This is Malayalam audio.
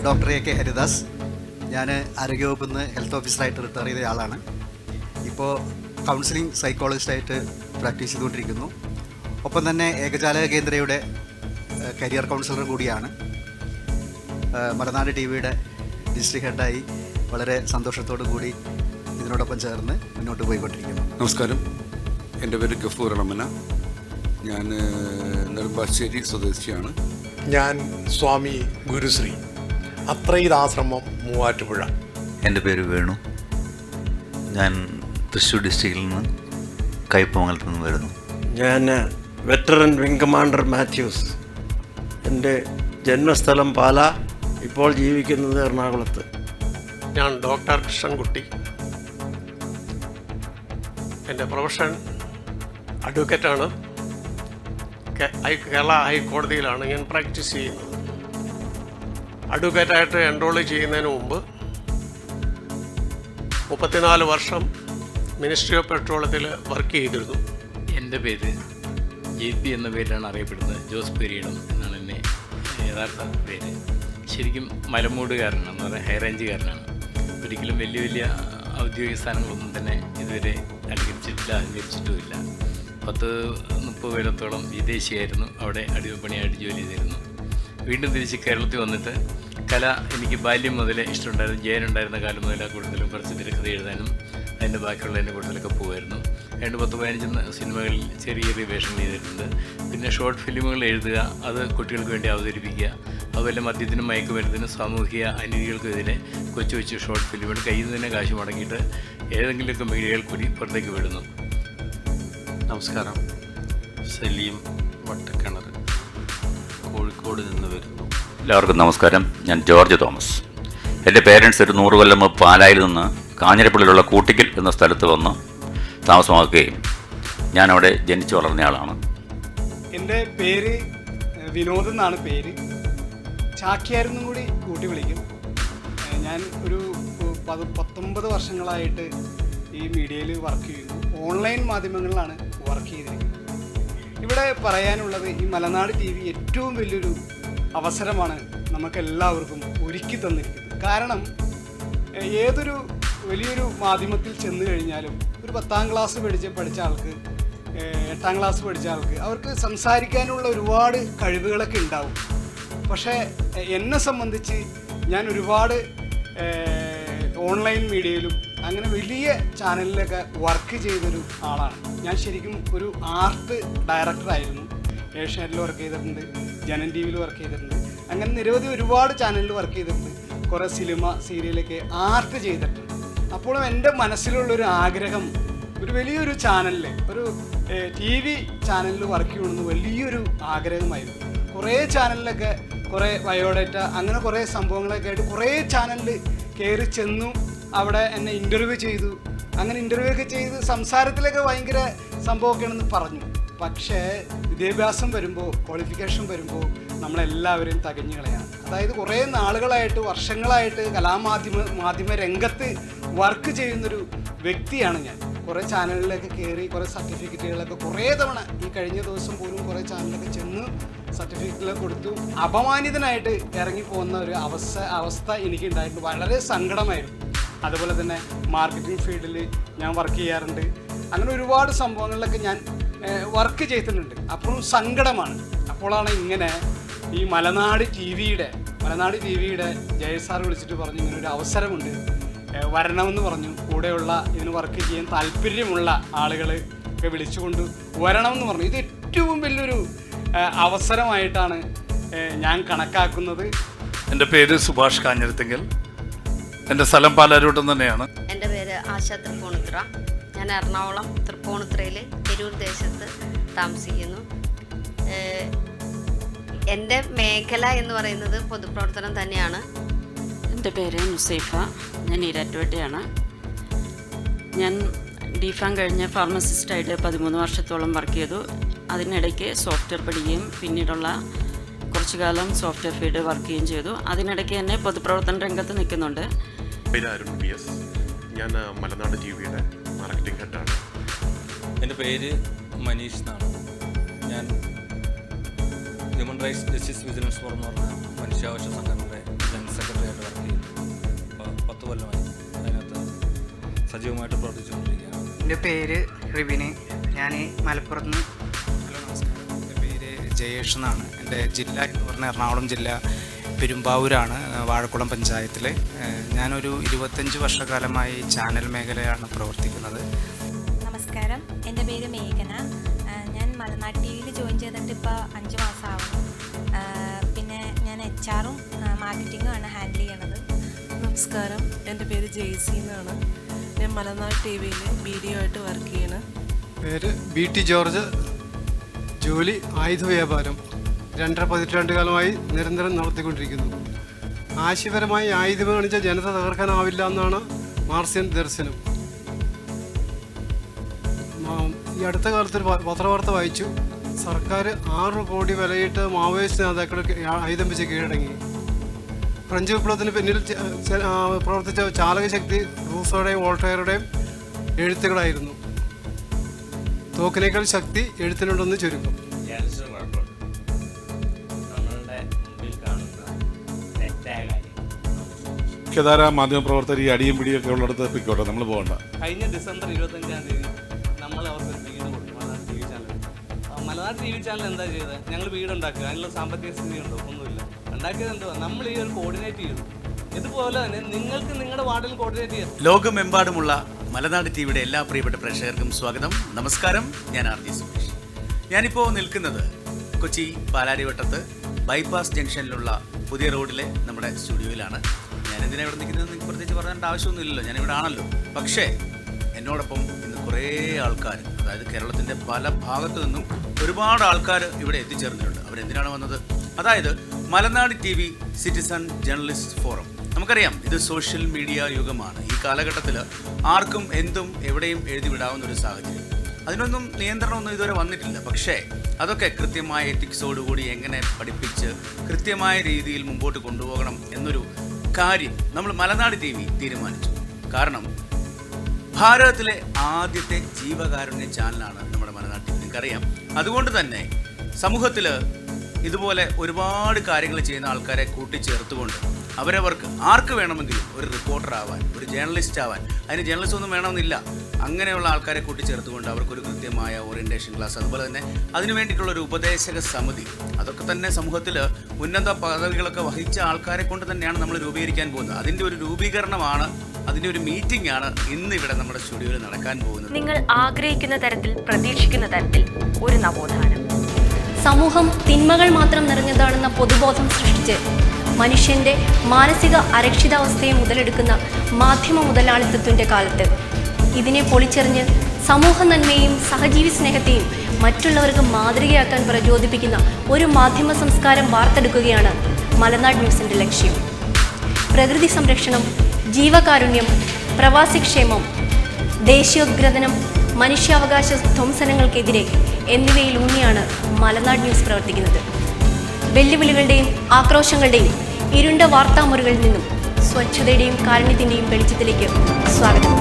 Doctor A K Haridas. ഞാൻ ആരോഗ്യവകുപ്പിൽ നിന്ന് ഹെൽത്ത് ഓഫീസറായിട്ട് റിട്ടയർ ചെയ്ത ആളാണ്. ഇപ്പോൾ കൗൺസിലിംഗ് സൈക്കോളജിസ്റ്റായിട്ട് പ്രാക്ടീസ് ചെയ്തുകൊണ്ടിരിക്കുന്നു. ഒപ്പം തന്നെ ഏകജാലക കേന്ദ്രയുടെ കരിയർ കൗൺസിലർ കൂടിയാണ്. മലനാട് ടി വിയുടെ ഡിസ്ട്രിക്ട് ഹെഡായി വളരെ സന്തോഷത്തോടു കൂടി ഇതിനോടൊപ്പം ചേർന്ന് മുന്നോട്ട് പോയിക്കൊണ്ടിരിക്കുന്നു. നമസ്കാരം, എൻ്റെ പേര് ഗഫൂർ റമന. ഞാൻ നെടുമ്പാശ്ശേരി സ്വദേശിയാണ്. ഞാൻ സ്വാമി ഗുരുശ്രീ, അത്രയിതാശ്രമം, മൂവാറ്റുപുഴ. എൻ്റെ പേര് വേണു. ഞാൻ തൃശ്ശൂർ ഡിസ്ട്രിക്റ്റിൽ നിന്ന് കയ്പമംഗലത്ത് നിന്ന് വരുന്നു. ഞാൻ വെറ്ററൻ വിംഗ് കമാൻഡർ മാത്യൂസ്. എൻ്റെ ജന്മസ്ഥലം പാല, ഇപ്പോൾ ജീവിക്കുന്നത് എറണാകുളത്ത്. ഞാൻ ഡോക്ടർ കൃഷ്ണൻകുട്ടി. എൻ്റെ പ്രൊഫഷൻ അഡ്വക്കേറ്റാണ്. കേരള ഹൈക്കോടതിയിലാണ് ഞാൻ പ്രാക്ടീസ് ചെയ്യുന്നത്. അഡ്വക്കേറ്റായിട്ട് എൻറോൾ ചെയ്യുന്നതിന് മുമ്പ് 34 വർഷം മിനിസ്ട്രി ഓഫ് പെട്രോളിയത്തിൽ വർക്ക് ചെയ്തിരുന്നു. എൻ്റെ പേര് JP എന്ന പേരിലാണ് അറിയപ്പെടുന്നത്. ജോസ് പെരീണം എന്നാണ് എൻ്റെ യഥാർത്ഥ പേര്. ശരിക്കും മലമൂടുകാരനാണ്, എന്ന് പറഞ്ഞാൽ ഹൈ റേഞ്ചുകാരനാണ്. ഒരിക്കലും വലിയ വലിയ ഔദ്യോഗിക സ്ഥാനങ്ങളൊന്നും തന്നെ ഇതുവരെ അലങ്കരിച്ചിട്ടുമില്ല. 10-30 കൊല്ലത്തോളം വിദേശിയായിരുന്നു. അവിടെ അടിമപ്പണിയായിട്ട് ജോലി ചെയ്തിരുന്നു. വീണ്ടും തിരിച്ച് കേരളത്തിൽ വന്നിട്ട് കല എനിക്ക് ബാല്യം മുതലേ ഇഷ്ടമുണ്ടായിരുന്നു. ജയനുണ്ടായിരുന്ന കാലം മുതൽ ആ കൂടുതലും കുറച്ച് തിരക്കഥ എഴുതാനും അതിൻ്റെ ബാക്കിയുള്ളതിൻ്റെ കൂടുതലൊക്കെ പോകുമായിരുന്നു. 10-15 സിനിമകളിൽ ചെറിയ ചെറിയ വേഷങ്ങൾ ചെയ്തിട്ടുണ്ട്. പിന്നെ ഷോർട്ട് ഫിലിമുകൾ എഴുതുക, അത് കുട്ടികൾക്ക് വേണ്ടി അവതരിപ്പിക്കുക. അതുപോലെ മദ്യത്തിനും മയക്കുമരുന്നിനും സാമൂഹിക അനീതികൾക്കെതിരെ കൊച്ചു കൊച്ചു ഷോർട്ട് ഫിലിമുകൾ കയ്യിൽ നിന്ന് തന്നെ കാശ് മുടങ്ങിയിട്ട് ഏതെങ്കിലുമൊക്കെ മീഡിയകൾ കൂടി പുറത്തേക്ക് വിടുന്നു. നമസ്കാരം, സലീം വട്ടക്കിണർ, കോഴിക്കോട് നിന്ന് വരുന്നു. എല്ലാവർക്കും നമസ്കാരം. ഞാൻ ജോർജ് തോമസ്. എൻ്റെ പേരൻസ് ഒരു 100 കൊല്ലം പാലായിൽ നിന്ന് കാഞ്ഞിരപ്പള്ളിയിലുള്ള കൂട്ടിക്കൽ എന്ന സ്ഥലത്ത് വന്ന് താമസമാക്കുകയും ഞാനവിടെ ജനിച്ചു വളർന്നയാളാണ്. എൻ്റെ പേര് വിനോദ് എന്നാണ് പേര്. ചാക്യാരെന്നും കൂടി കൂട്ടി വിളിക്കും. ഞാൻ ഒരു 19 വർഷങ്ങളായിട്ട് ഈ മീഡിയയിൽ വർക്ക് ചെയ്യുന്നു. ഓൺലൈൻ മാധ്യമങ്ങളിലാണ് വർക്ക് ചെയ്തിരിക്കുന്നത്. ഇവിടെ പറയാനുള്ളത്, ഈ മലനാട് TV ഏറ്റവും വലിയൊരു അവസരമാണ് നമുക്കെല്ലാവർക്കും ഒരുക്കി തന്നിരിക്കുന്നത്. കാരണം ഏതൊരു വലിയൊരു മാധ്യമത്തിൽ ചെന്ന് കഴിഞ്ഞാലും ഒരു 10ാം ക്ലാസ് പഠിച്ച ആൾക്ക്, 8ാം ക്ലാസ് പഠിച്ച ആൾക്ക് അവർക്ക് സംസാരിക്കാനുള്ള ഒരുപാട് കഴിവുകളൊക്കെ ഉണ്ടാവും. പക്ഷേ എന്നെ സംബന്ധിച്ച് ഞാൻ ഒരുപാട് ഓൺലൈൻ മീഡിയയിലും അങ്ങനെ വലിയ ചാനലിലൊക്കെ വർക്ക് ചെയ്തൊരു ആളാണ്. ഞാൻ ശരിക്കും ഒരു ആർട്ട് ഡയറക്ടറായിരുന്നു. ഏഷ്യാനെറ്റിൽ വർക്ക് ചെയ്തിട്ടുണ്ട്, ജനൻ TV വർക്ക് ചെയ്തിട്ടുണ്ട്. അങ്ങനെ നിരവധി ഒരുപാട് ചാനലിൽ വർക്ക് ചെയ്തിട്ടുണ്ട്. കുറേ സിനിമ സീരിയലൊക്കെ ആർട്ട് ചെയ്തിട്ടുണ്ട്. അപ്പോഴും എൻ്റെ മനസ്സിലുള്ളൊരു ആഗ്രഹം ഒരു വലിയൊരു ചാനലിൽ, ഒരു TV ചാനലിൽ വർക്ക് ചെയ്യണമെന്ന് വലിയൊരു ആഗ്രഹമായിരുന്നു. കുറേ ചാനലിലൊക്കെ കുറേ ബയോഡേറ്റ അങ്ങനെ കുറേ സംഭവങ്ങളൊക്കെ ആയിട്ട് കുറേ ചാനലിൽ കയറി ചെന്നു. അവിടെ എന്നെ ഇൻ്റർവ്യൂ ചെയ്തു. അങ്ങനെ ഇൻ്റർവ്യൂ ഒക്കെ ചെയ്ത് സംസാരത്തിലൊക്കെ ഭയങ്കര സംഭവമൊക്കെയാണെന്ന് പറഞ്ഞു. പക്ഷേ വിദ്യാഭ്യാസം വരുമ്പോൾ, ക്വാളിഫിക്കേഷൻ വരുമ്പോൾ നമ്മളെല്ലാവരെയും തകഞ്ഞു കളയാണ്. അതായത് കുറേ നാളുകളായിട്ട്, വർഷങ്ങളായിട്ട് മാധ്യമ രംഗത്ത് വർക്ക് ചെയ്യുന്നൊരു വ്യക്തിയാണ് ഞാൻ. കുറേ ചാനലിലൊക്കെ കയറി കുറേ സർട്ടിഫിക്കറ്റുകളൊക്കെ കുറേ തവണ, ഈ കഴിഞ്ഞ ദിവസം പോലും കുറേ ചാനലൊക്കെ ചെന്ന് സർട്ടിഫിക്കറ്റിലൊക്കെ കൊടുത്തു അപമാനിതനായിട്ട് ഇറങ്ങിപ്പോകുന്ന ഒരു അവസ്ഥ എനിക്കുണ്ടായിട്ടുണ്ട്. വളരെ സങ്കടമായിരുന്നു. അതുപോലെ തന്നെ മാർക്കറ്റിംഗ് ഫീൽഡിൽ ഞാൻ വർക്ക് ചെയ്യാറുണ്ട്. അങ്ങനെ ഒരുപാട് സംഭവങ്ങളിലൊക്കെ ഞാൻ വർക്ക് ചെയ്തിട്ടുണ്ട്. അപ്പോഴും സങ്കടമാണ്. അപ്പോഴാണ് ഇങ്ങനെ ഈ മലനാട് ടിവിയുടെ ജയസാർ വിളിച്ചിട്ട് പറഞ്ഞു, ഇങ്ങനെ ഒരു അവസരമുണ്ട്, വരണമെന്ന് പറഞ്ഞു. കൂടെയുള്ള ഇതിന് വർക്ക് ചെയ്യാൻ താല്പര്യമുള്ള ആളുകൾ ഒക്കെ വിളിച്ചുകൊണ്ട് വരണമെന്ന് പറഞ്ഞു. ഇത് ഏറ്റവും വലിയൊരു അവസരമായിട്ടാണ് ഞാൻ കണക്കാക്കുന്നത്. എൻ്റെ പേര് സുഭാഷ് കാഞ്ഞിരത്തിങ്കൽ. എൻ്റെ സ്ഥലം പാലാരൂട്ടം തന്നെയാണ്. എൻ്റെ പേര് ആശ തൃപ്പൂണിത്തുറ. ഞാൻ എറണാകുളം തൃപ്പൂണിത്തുറയിൽ തിരൂർ ദേശത്ത് താമസിക്കുന്നു. എൻ്റെ മേഖല എന്ന് പറയുന്നത് പൊതുപ്രവർത്തനം തന്നെയാണ്. എൻ്റെ പേര് നുസൈഫ. ഞാൻ ഈരാറ്റുപേട്ടയാണ്. ഞാൻ DPharm കഴിഞ്ഞ് ഫാർമസിസ്റ്റായിട്ട് 13 വർഷത്തോളം വർക്ക് ചെയ്തു. അതിനിടയ്ക്ക് സോഫ്റ്റ്വെയർ പഠിക്കുകയും പിന്നീടുള്ള കുറച്ചു കാലം സോഫ്റ്റ്വെയർ ഫീൽഡ് വർക്ക് ചെയ്യുകയും ചെയ്തു. അതിനിടയ്ക്ക് തന്നെ പൊതുപ്രവർത്തന രംഗത്ത് നിൽക്കുന്നുണ്ട്. പേര് അരുൺ PS. ഞാൻ മലനാട് TVയുടെ മാർക്കറ്റിംഗ് ഹെഡാണ്. എൻ്റെ പേര് മനീഷ് എന്നാണ്. ഞാൻ human rights justice vigilance forum എന്ന് പറഞ്ഞ മനുഷ്യാവകാശ സംഘടനയുടെ സെക്രട്ടറി ആയിട്ട് വർക്ക് ചെയ്യുന്നു. 10 കൊല്ലമായി അതിനകത്ത് സജീവമായിട്ട് പ്രവർത്തിച്ചുകൊണ്ടിരിക്കുകയാണ്. എൻ്റെ പേര് റിവിന്. ഞാൻ മലപ്പുറത്ത് നിന്ന്. ഹലോ നമസ്കാരം. എൻ്റെ പേര് ജയേഷ് എന്നാണ്. എൻ്റെ ജില്ല എന്ന് പറഞ്ഞാൽ എറണാകുളം ജില്ല പെരുമ്പാവൂരാണ്, വാഴക്കുളം പഞ്ചായത്തിൽ. ഞാനൊരു 25 വർഷക്കാലമായി ചാനൽ മേഖലയാണ് പ്രവർത്തിക്കുന്നത്. നമസ്കാരം. എൻ്റെ പേര് മേഘന. ഞാൻ മലനാട് ടി വിയിൽ ജോയിൻ ചെയ്തിട്ട് ഇപ്പോൾ 5 മാസമാവുന്നു. പിന്നെ ഞാൻ HR-ഉം മാർക്കറ്റിങ്ങും ആണ് ഹാൻഡിൽ ചെയ്യണത്. നമസ്കാരം. എൻ്റെ പേര് ജെയ്സി എന്നാണ്. ഞാൻ മലനാട് ടി വിയിൽ BDO ആയിട്ട് വർക്ക് ചെയ്യണം. പേര് BT ജോർജ്. ജോലി ആയുധ വ്യാപാരം. 2.5 പതിറ്റാണ്ടുകാലമായി നിരന്തരം നടത്തിക്കൊണ്ടിരിക്കുന്നു. ആശയപരമായി ആയുധം കാണിച്ച ജനത തകർക്കാനാവില്ല എന്നാണ് മാർസിയൻ ദർശനം. ഈ അടുത്ത കാലത്തൊരു പത്രവാർത്ത വായിച്ചു. സർക്കാർ 6 കോടി വിലയിട്ട് മാവോയിസ്റ്റ് നേതാക്കൾ ആയുധം വെച്ച് കീഴടങ്ങി. ഫ്രഞ്ച് വിപ്ലവത്തിന് പിന്നിൽ പ്രവർത്തിച്ച ചാലകശക്തി റൂസോയുടെയും വോൾട്ടയറുടെയും എഴുത്തുകളായിരുന്നു. തോക്കിനേക്കാൾ ശക്തി എഴുത്തിനുണ്ടെന്ന് ചുരുക്കം. മുഖ്യധാര മാധ്യമപ്രവർത്തകർ ഈ അടിയും പിടിയൊക്കെ ഉള്ളിടത്ത് പിക്കോട്ടെ, നമ്മൾ പോകണ്ട. കഴിഞ്ഞ ഡിസംബർ 25-ാം തീയതി നമ്മൾ അവർക്ക് ഒരു വീട് കൊടുക്കും. മലനാട് TV ചാനൽ. മലനാട് TV ചാനൽ എന്താ ചെയ്തത്? ഞങ്ങൾ വീടുണ്ടാക്കുക. അതിനുള്ള സാമ്പത്തിക സ്ഥിതി ഉണ്ടോ? ഒന്നുമില്ല. ഉണ്ടാക്കിയത് എന്തുവാ? നമ്മൾ ഈ ഒരു കോർഡിനേറ്റ് ചെയ്തു. ഇതുപോലെ തന്നെ നിങ്ങൾക്ക് നിങ്ങളുടെ വാർഡിൽ കോർഡിനേറ്റ് ചെയ്യാം. ലോകമെമ്പാടുമുള്ള മലനാട് TVയുടെ എല്ലാ പ്രിയപ്പെട്ട പ്രേക്ഷകർക്കും സ്വാഗതം. നമസ്കാരം. ഞാൻ RJ സുരേഷ്. ഞാനിപ്പോൾ നിൽക്കുന്നത് കൊച്ചി പാലാരിവട്ടത്ത് ബൈപ്പാസ് ജംഗ്ഷനിലുള്ള പുതിയ റോഡിലെ നമ്മുടെ സ്റ്റുഡിയോയിലാണ്. ഞാൻ എന്തിനാണ് ഇവിടെ നിൽക്കുന്നത് നിങ്ങൾക്ക് പ്രത്യേകിച്ച് പറയേണ്ട ആവശ്യമൊന്നുമില്ലല്ലോ, ഞാനിവിടെ ആണല്ലോ. പക്ഷേ എന്നോടൊപ്പം ഇന്ന് കുറേ ആൾക്കാർ, അതായത് കേരളത്തിൻ്റെ പല ഭാഗത്തു നിന്നും ഒരുപാട് ആൾക്കാർ ഇവിടെ എത്തിച്ചേർന്നിട്ടുണ്ട്. അവരെന്തിനാണ് വന്നത്? അതായത് മലനാട് TV സിറ്റിസൺ ജേർണലിസ്റ്റ് ഫോറം. നമുക്കറിയാം ഇത് സോഷ്യൽ മീഡിയ യുഗമാണ്. ഈ കാലഘട്ടത്തിൽ ആർക്കും എന്തും എവിടെയും എഴുതി വിടാവുന്ന ഒരു സാഹചര്യം. അതിനൊന്നും നിയന്ത്രണമൊന്നും ഇതുവരെ വന്നിട്ടില്ല. പക്ഷേ അതൊക്കെ കൃത്യമായ എത്തിക്സോടുകൂടി എങ്ങനെ പഠിപ്പിച്ച് കൃത്യമായ രീതിയിൽ മുമ്പോട്ട് കൊണ്ടുപോകണം എന്നൊരു കാര്യം നമ്മൾ മലനാട് TV തീരുമാനിച്ചു. കാരണം ഭാരതത്തിലെ ആദ്യത്തെ ജീവകാരുണ്യ ചാനലാണ് നമ്മുടെ മലനാട് TV, നിങ്ങൾക്കറിയാം. അതുകൊണ്ട് തന്നെ സമൂഹത്തിൽ ഇതുപോലെ ഒരുപാട് കാര്യങ്ങൾ ചെയ്യുന്ന ആൾക്കാരെ കൂട്ടിച്ചേർത്തുകൊണ്ട് അവരവർക്ക് ആർക്ക് വേണമെങ്കിലും ഒരു റിപ്പോർട്ടർ ആവാൻ, ഒരു ജേർണലിസ്റ്റ് ആവാൻ, അതിന് ജേർണലിസ്റ്റ് ഒന്നും വേണമെന്നില്ല, അങ്ങനെയുള്ള ആൾക്കാരെ കൂട്ടിച്ചേർത്തുകൊണ്ട് അവർക്കൊരു കൃത്യമായ ഓറിയൻറ്റേഷൻ ക്ലാസ്, അതുപോലെ തന്നെ അതിനു വേണ്ടിയിട്ടുള്ളൊരു ഉപദേശക സമിതി, അതൊക്കെ തന്നെ സമൂഹത്തിൽ ഉന്നത പദവികളൊക്കെ വഹിച്ച ആൾക്കാരെ കൊണ്ട് തന്നെയാണ് നമ്മൾ രൂപീകരിക്കാൻ പോകുന്നത്. അതിൻ്റെ ഒരു രൂപീകരണമാണ്, അതിൻ്റെ ഒരു മീറ്റിംഗ് ആണ് ഇന്ന് ഇവിടെ നമ്മുടെ സ്റ്റുഡിയോയിൽ നടക്കാൻ പോകുന്നത്. നിങ്ങൾ ആഗ്രഹിക്കുന്ന തരത്തിൽ, പ്രതീക്ഷിക്കുന്ന തരത്തിൽ ഒരു നവോത്ഥാനം. സമൂഹം തിന്മകൾ മാത്രം നിറഞ്ഞതാണെന്ന പൊതുബോധം സൃഷ്ടിച്ച് മനുഷ്യന്റെ മാനസിക അരക്ഷിതാവസ്ഥയെ മുതലെടുക്കുന്ന മാധ്യമ മുതലാളിത്തത്തിൻ്റെ കാലത്ത് ഇതിനെ പൊളിച്ചെറിഞ്ഞ് സമൂഹ നന്മയെയും സഹജീവി സ്നേഹത്തെയും മറ്റുള്ളവർക്ക് മാതൃകയാക്കാൻ പ്രചോദിപ്പിക്കുന്ന ഒരു മാധ്യമ സംസ്കാരം വാർത്തെടുക്കുകയാണ് മലനാട് ന്യൂസിൻ്റെ ലക്ഷ്യം. പ്രകൃതി സംരക്ഷണം, ജീവകാരുണ്യം, പ്രവാസിക്ഷേമം, ദേശീയോദ്ഗ്രഥനം, മനുഷ്യാവകാശ ധ്വംസനങ്ങൾക്കെതിരെ എന്നിവയിലൂന്നിയാണ് മലനാട് ന്യൂസ് പ്രവർത്തിക്കുന്നത്. വെല്ലുവിളികളുടെയും ആക്രോശങ്ങളുടെയും ഇരുണ്ട വാർത്താമുറികളിൽ നിന്നും സ്വച്ഛതയുടെയും കാരുണ്യത്തിൻ്റെയും വെളിച്ചത്തിലേക്ക് സ്വാഗതം.